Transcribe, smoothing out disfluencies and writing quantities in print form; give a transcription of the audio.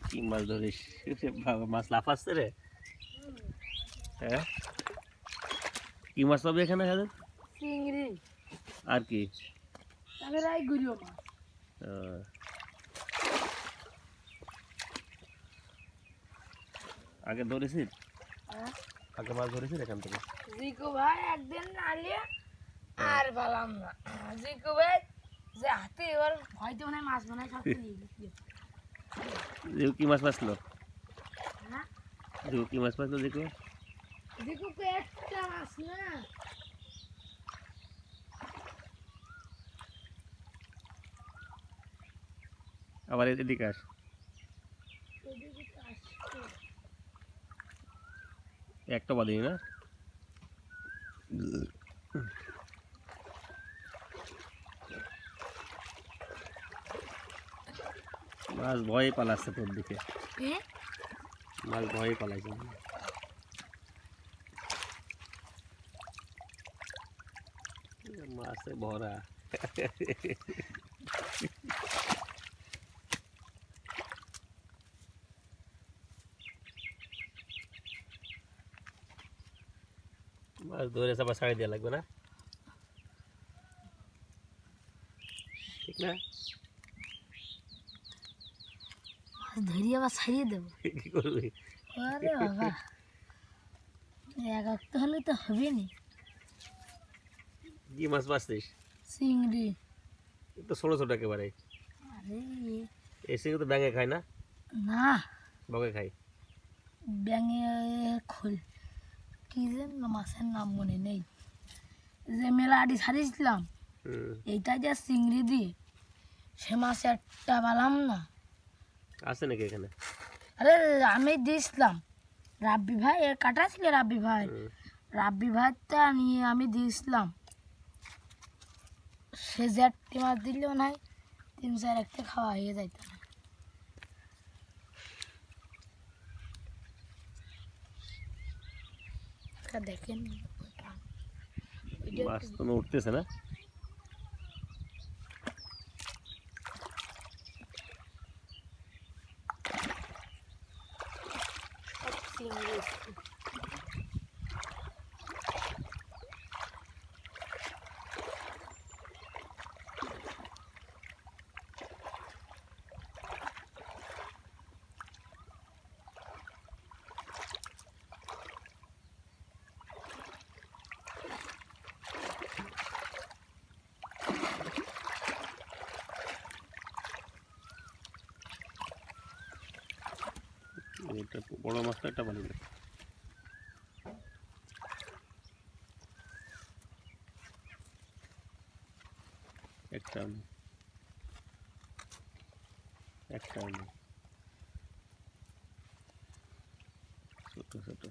কি মাছ ধরিস? মাছ লাফাচ্ছে রে। হ্যাঁ, কি মাছ পাবি এখানে? চিংড়ি আর কি? গুড়িও মাছ। আগে ধরেছিস? আগে মাছ ধরেছিস এখান থেকে? জিকু ভাই একদিন নালিয়ে আর বললাম না। জিকু ভাই যে হাতে এবার হয়তো মনে হয় মাছ বানায় সব জিকু কি মাছ পাচ্ছিল? হ্যাঁ, জিকু কি মাছ পাচ্ছিল? জিকু একটা মাছ না, আবার এদিকে আস। একটা বাদিনি না? মাছ ভয়ে পালাচ্ছে তোর দিকে। মাছ ভয়ে পালাইছে। মাছে ভরা। মাছ ধরে আবার ছাড়ি দেওয়া লাগবে না? ঠিক না? মাছ ধরিয়ে আবার ছাড়িয়ে দেবো। কি করবি? আরে বাবা, এক একটা হলে তো হবে নি। কি মাছ পাচ্ছিস? চিংড়ি। তো ছোট ছোট একেবারে। আরে এই চিংড়ি তো ব্যাঙে খায় না? না, বগে খায়। ব্যাঙে খোল কি যেন মাছের নাম মনে নেই। যে মেলা আড়ি ছাড়িয়েছিলাম এইটা যে চিংড়ি দিয়ে, সে মাছ একটা পেলাম না। আছে নাকি এখানে? আরে আমি দিয়েছিলাম, রাব্বি ভাই এর কাটা ছিল, রাব্বি ভাইটা নিয়ে আমি দিয়েছিলাম। সে যে একটি মাছ দিলেও নাই, 3-4 একটা খাওয়া হয়ে যাইত না। দেখেন মাছ তো উঠতেছে না? এটা বড় মাছটা একটা বানি না। একটা ছোট ছোট